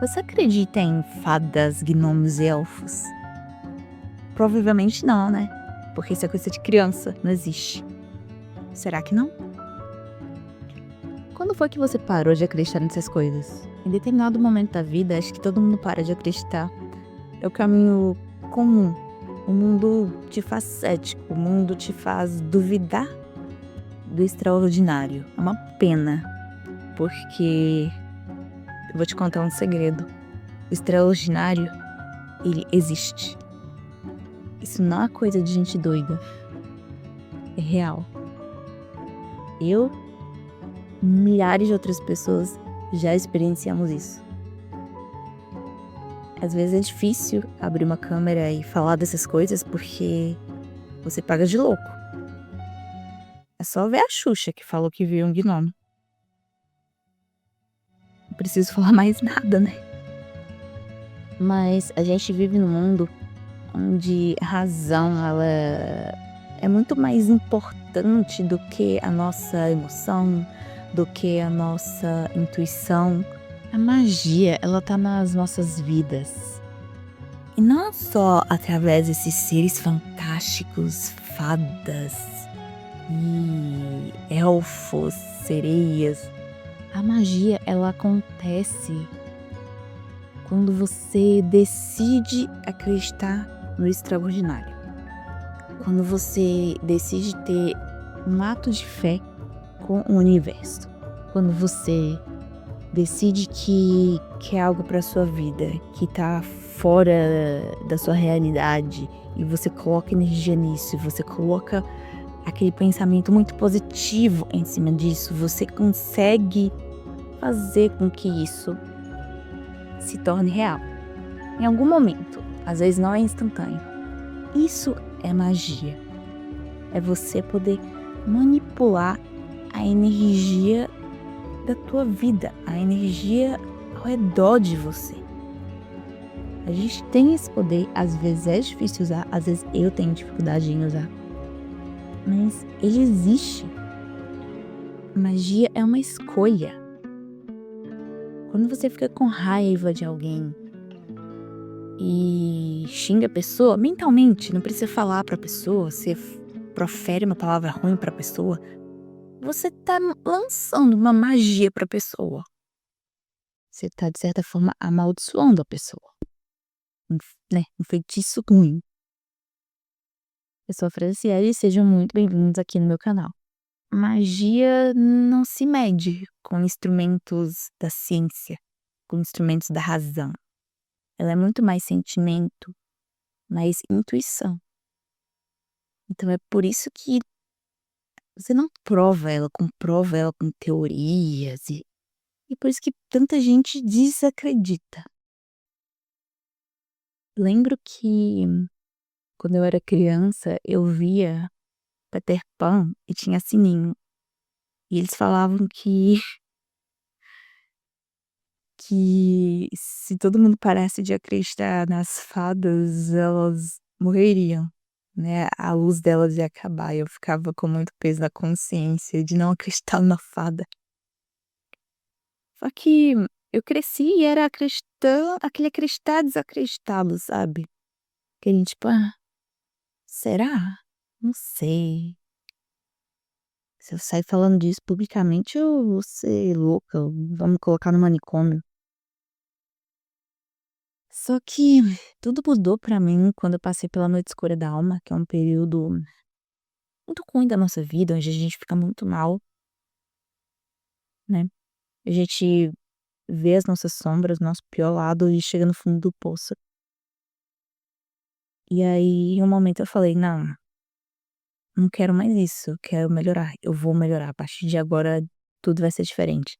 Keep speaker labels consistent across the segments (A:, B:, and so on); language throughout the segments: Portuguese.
A: Você acredita em fadas, gnomos e elfos? Provavelmente não, né? Porque isso é coisa de criança, não existe. Será que não? Quando foi que você parou de acreditar nessas coisas? Em determinado momento da vida, acho que todo mundo para de acreditar. É o caminho comum. O mundo te faz cético, o mundo te faz duvidar do extraordinário. É uma pena, porque eu vou te contar um segredo. O extraordinário, ele existe. Isso não é coisa de gente doida. É real. Eu, milhares de outras pessoas já experienciamos isso. Às vezes é difícil abrir uma câmera e falar dessas coisas porque você paga de louco. É só ver a Xuxa que falou que viu um gnomo. Não preciso falar mais nada, né? Mas a gente vive num mundo onde a razão, ela é muito mais importante do que a nossa emoção, do que a nossa intuição. A magia, ela tá nas nossas vidas. E não só através desses seres fantásticos, fadas e elfos, sereias. A magia, ela acontece quando você decide acreditar no extraordinário. Quando você decide ter um ato de fé com o universo. Quando você decide que quer algo para sua vida, que tá fora da sua realidade, e você coloca energia nisso, e você coloca aquele pensamento muito positivo em cima disso, você consegue fazer com que isso se torne real. Em algum momento, às vezes não é instantâneo. Isso é magia. É você poder manipular a energia da tua vida, a energia ao redor de você. A gente tem esse poder, às vezes é difícil usar, às vezes eu tenho dificuldade em usar. Mas ele existe. Magia é uma escolha. Quando você fica com raiva de alguém e xinga a pessoa, mentalmente, não precisa falar pra pessoa, você profere uma palavra ruim pra pessoa, você tá lançando uma magia pra pessoa. Você tá, de certa forma, amaldiçoando a pessoa. Um feitiço ruim. Eu sou a Franciele e sejam muito bem-vindos aqui no meu canal. Magia não se mede com instrumentos da ciência, com instrumentos da razão. Ela é muito mais sentimento, mais intuição. Então é por isso que você não comprova ela com teorias e por isso que tanta gente desacredita. Lembro que quando eu era criança, eu via Peter Pan e tinha sininho. E eles falavam que se todo mundo parasse de acreditar nas fadas, elas morreriam, né? A luz delas ia acabar. E eu ficava com muito peso na consciência de não acreditar na fada. Só que eu cresci e era aquele acreditar desacreditado, sabe? Aquele tipo, será? Não sei. Se eu sair falando disso publicamente, eu vou ser louca, vão me colocar no manicômio. Só que tudo mudou pra mim quando eu passei pela noite escura da alma, que é um período muito ruim da nossa vida, onde a gente fica muito mal, né? A gente vê as nossas sombras, nosso pior lado e chega no fundo do poço. E aí, em um momento eu falei, não, não quero mais isso, eu quero melhorar, eu vou melhorar, a partir de agora tudo vai ser diferente.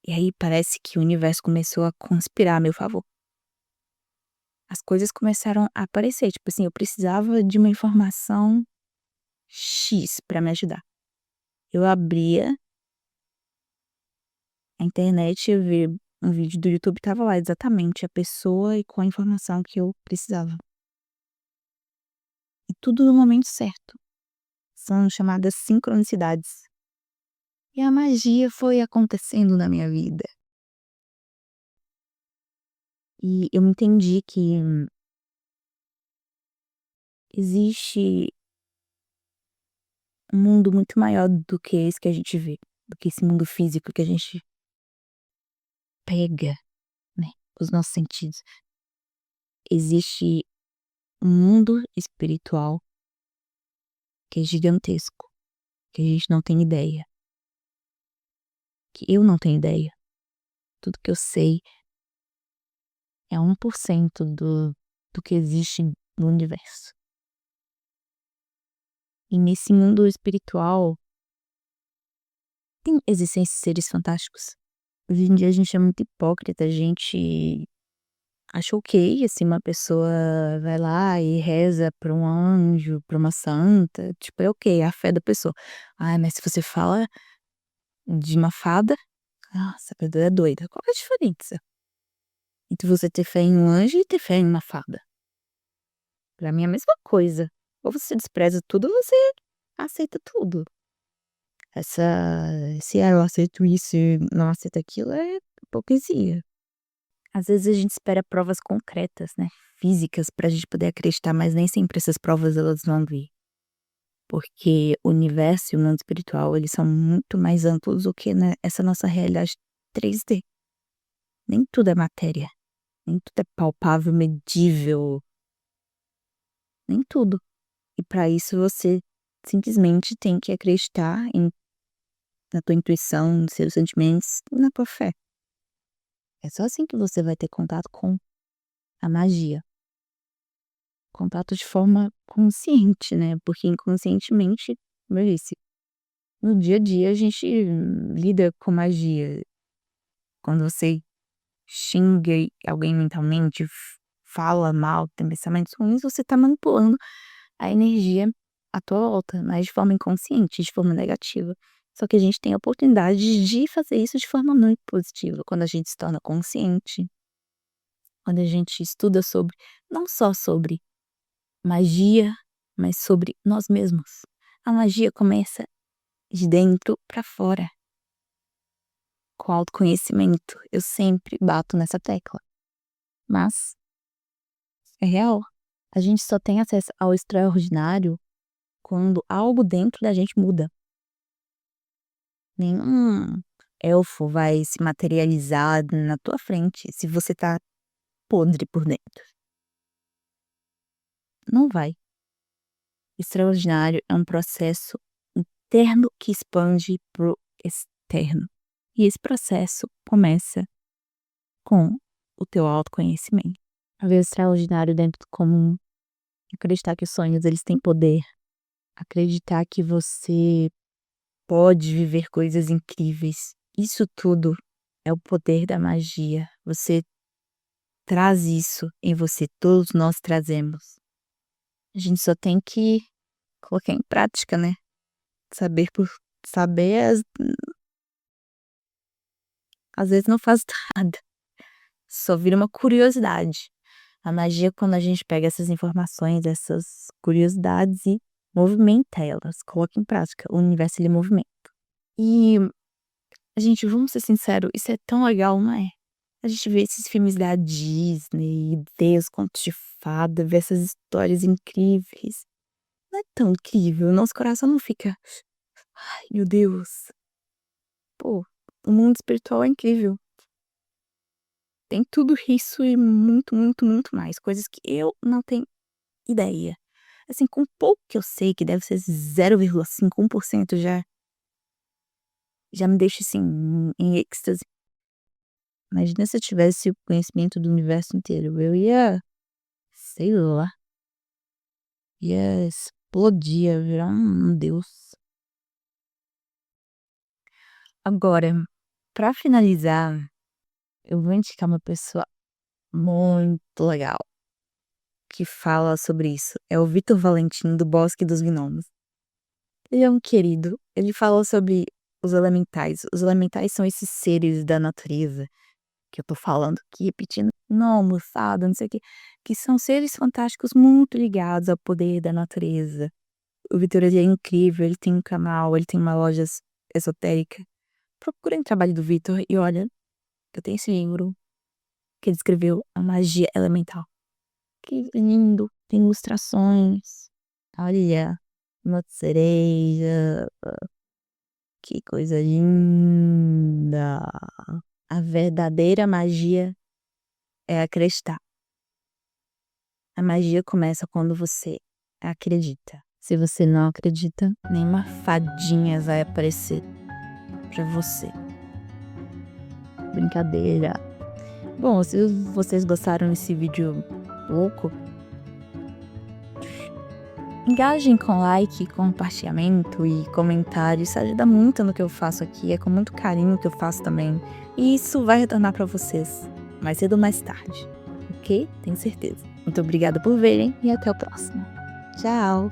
A: E aí parece que o universo começou a conspirar a meu favor. As coisas começaram a aparecer, tipo assim, eu precisava de uma informação X pra me ajudar. Eu abria a internet, eu vi um vídeo do YouTube, tava lá exatamente a pessoa e com a informação que eu precisava. E tudo no momento certo. São chamadas sincronicidades. E a magia foi acontecendo na minha vida. E eu entendi que existe um mundo muito maior do que esse que a gente vê, do que esse mundo físico que a gente pega, né, os nossos sentidos. Existe um mundo espiritual que é gigantesco, que a gente não tem ideia, que eu não tenho ideia. Tudo que eu sei é 1% do que existe no universo. E nesse mundo espiritual existem seres fantásticos. Hoje em dia a gente é muito hipócrita, a gente acha ok, assim, uma pessoa vai lá e reza pra um anjo, pra uma santa, tipo, é ok, é a fé da pessoa. Ai, mas se você fala de uma fada, nossa, a pessoa é doida. Qual que é a diferença entre você ter fé em um anjo e ter fé em uma fada? Pra mim é a mesma coisa. Ou você despreza tudo, ou você aceita tudo. Essa esse "Ah, eu aceito isso e não aceito aquilo" é hipocrisia. Às vezes a gente espera provas concretas, né, físicas pra gente poder acreditar, mas nem sempre essas provas elas vão vir. Porque o universo e o mundo espiritual, eles são muito mais amplos do que, né, essa nossa realidade 3D. Nem tudo é matéria, nem tudo é palpável, medível, nem tudo. E pra isso você simplesmente tem que acreditar na tua intuição, nos seus sentimentos e na tua fé. É só assim que você vai ter contato com a magia. Contato de forma consciente, né, porque inconscientemente, como eu disse, no dia a dia a gente lida com magia. Quando você xinga alguém mentalmente, fala mal, tem pensamentos ruins, você tá manipulando a energia à tua volta, mas de forma inconsciente, de forma negativa. Só que a gente tem a oportunidade de fazer isso de forma muito positiva, quando a gente se torna consciente, quando a gente estuda sobre não só sobre magia, mas sobre nós mesmos. A magia começa de dentro pra fora, com autoconhecimento. Eu sempre bato nessa tecla, mas é real. A gente só tem acesso ao extraordinário quando algo dentro da gente muda. Nenhum elfo vai se materializar na tua frente se você tá podre por dentro. Não vai. Extraordinário é um processo interno que expande pro externo. E esse processo começa com o teu autoconhecimento. A ver o extraordinário dentro do comum, acreditar que os sonhos eles têm poder, acreditar que você pode viver coisas incríveis. Isso tudo é o poder da magia. Você traz isso em você, todos nós trazemos. A gente só tem que colocar em prática, né? Saber por saber, às vezes não faz nada. Só vira uma curiosidade. A magia é quando a gente pega essas informações, essas curiosidades e movimenta elas, coloca em prática. O universo ele movimenta. E, gente, vamos ser sinceros, isso é tão legal, não é? A gente vê esses filmes da Disney, vê os contos de fada, vê essas histórias incríveis. Não é tão incrível? Nosso coração não fica, ai meu Deus. Pô, o mundo espiritual é incrível. Tem tudo isso e muito, muito, muito mais. Coisas que eu não tenho ideia. Assim, com pouco que eu sei, que deve ser 0,5, 1% já me deixa, assim, em êxtase. Imagina se eu tivesse o conhecimento do universo inteiro, eu ia, sei lá, ia explodir, ia virar um deus. Agora, pra finalizar, eu vou indicar uma pessoa muito legal que fala sobre isso. É o Vitor Valentim, do Bosque dos Gnomos. Ele é um querido, ele fala sobre os elementais. Os elementais são esses seres da natureza que eu tô falando aqui, repetindo, não, moçada, não sei o quê, que são seres fantásticos muito ligados ao poder da natureza. O Vitor, ele é incrível, ele tem um canal, ele tem uma loja esotérica. Procurem o trabalho do Vitor e olha, eu tenho esse livro, que ele escreveu a magia elemental. Que lindo, tem ilustrações. Olha, uma cereja, que coisa linda. A verdadeira magia é acreditar. A magia começa quando você acredita. Se você não acredita, nenhuma fadinha vai aparecer pra você. Brincadeira. Bom, se vocês gostaram desse vídeo louco, engajem com like, compartilhamento e comentários. Isso ajuda muito no que eu faço aqui. É com muito carinho que eu faço também. E isso vai retornar pra vocês mais cedo ou mais tarde. Ok? Tenho certeza. Muito obrigada por verem e até o próximo. Tchau!